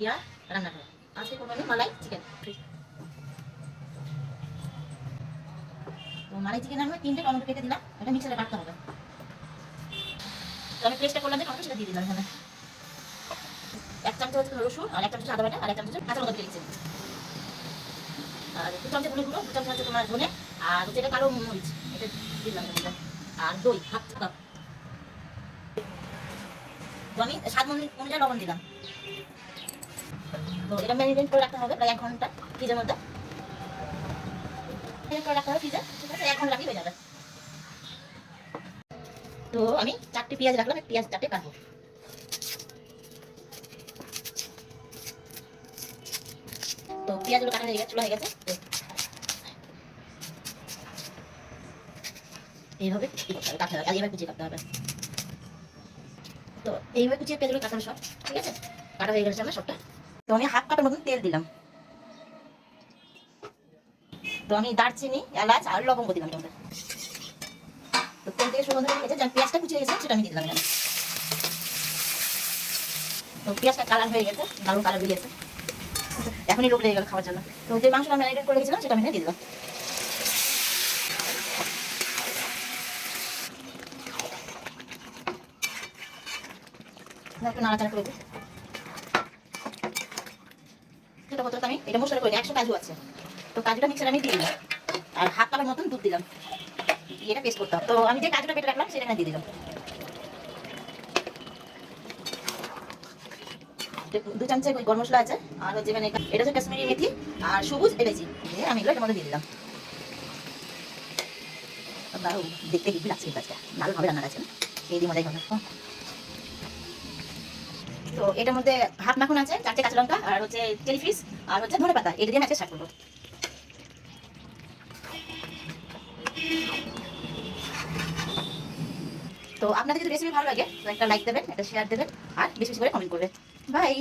ইয়া রান্না করো। আজকে করবো আমি মালাই চিকেন। তো মালাই চিকেন আমি 3টে টমেটো কেটে দিলাম, এটা মিক্সারে কাটতে হবে। তো আমি পেস্টটা করলাম যে টমেটো সেটা দিয়ে দিলাম এখানে। 1 চামচ হচ্ছে রসুন, আর 1 চামচ আদা বাটা, আর 1 চামচ কাঁচা লঙ্কা কেটে দিয়েছি। আর 2 চামচ হলুদ গুঁড়ো, 2 চামচ হচ্ছে তোমার ধনে, আর হচ্ছে এটা কালো মরিচ, এটা দিলাম এর মধ্যে। আর দই হাফ কাপ। তো আমি স্বাদ অনুযায়ী লবণ দিলাম। তো এটা ম্যারিনেট করে রাখতে হবে প্রায় 1 ঘন্টা ফ্রিজের মধ্যে। ম্যারিনেট করে রাখতে হবে ফ্রিজে, ঠিক আছে? 1 ঘন্টা রাখলেই হয়ে যাবে। তো আমি 4টে পেঁয়াজ রাখলাম, পেঁয়াজ 4টে কাটবো। তো পেঁয়াজগুলো কাটা হয়ে গেছে, চুলা হয়ে গেছে। এইভাবে কাটতে হবে, আর এইভাবে কুচিয়ে কাটতে হবে। তো এইভাবে কুচিয়ে পেঁয়াজগুলো কাটা হবে সব, ঠিক আছে? কাটা হয়ে গেছে আমার সবটা। তো আমি হাফ কাপের মতন তেল দিলাম। তো আমি দারচিনি, এলাচ আর লবঙ্গ দিলাম তোমাদের। তো তেল থেকে সুগন্ধ হয়ে গেছে, যখন পেঁয়াজটা কুচিয়ে গেছে সেটা আমি দিয়ে দিলাম এখানে। তো পেঁয়াজটা কালার হয়ে গেছে, দারুণ কালার হয়ে গেছে, এখনই লোক লেগে গেল খাওয়ার জন্য। তো যে মাংসটা ম্যারিনেট করে রেখেছিলাম সেটা আমি দিয়ে দিলাম। একটু নাড়াচাড়া করে দিই। সেটা করতে আমি এটা মশলা করে 100 কাজু আছে, তো কাজুটা মিক্সারে আমি দিয়ে দিলাম। আর হাফ কাপের মতন দুধ দিলাম, এটা পেস্ট করতে হবে। তো আমি যে কাজুটা কেটে রাখলাম সেটা এখানে দিয়ে দিলাম। 2 চামচ গরম মশলা আছে, আর হচ্ছে এখানে এটা হচ্ছে কাশ্মীরি মেথি আর সবুজ এলাচি দিয়ে আমি এগুলো এর মধ্যে দিয়ে দিলাম। দারুণ দেখতে হেভি লাগছে কাজটা, দারুণভাবে রান্না আছে, এই দিয়ে মজাই হবে। তো এটার মধ্যে হাফ মাখন আছে, 4টে কাঁচা লঙ্কা, আর হচ্ছে চেরি ফিশ, আর হচ্ছে ধনে পাতা, এটা দিয়ে ম্যাচে শাক করবো। তো আপনাদের যদি রেসিপি ভালো লাগে তো একটা লাইক দেবেন, একটা শেয়ার দেবেন, আর বেশি বেশি করে কমেন্ট করবেন। বাই।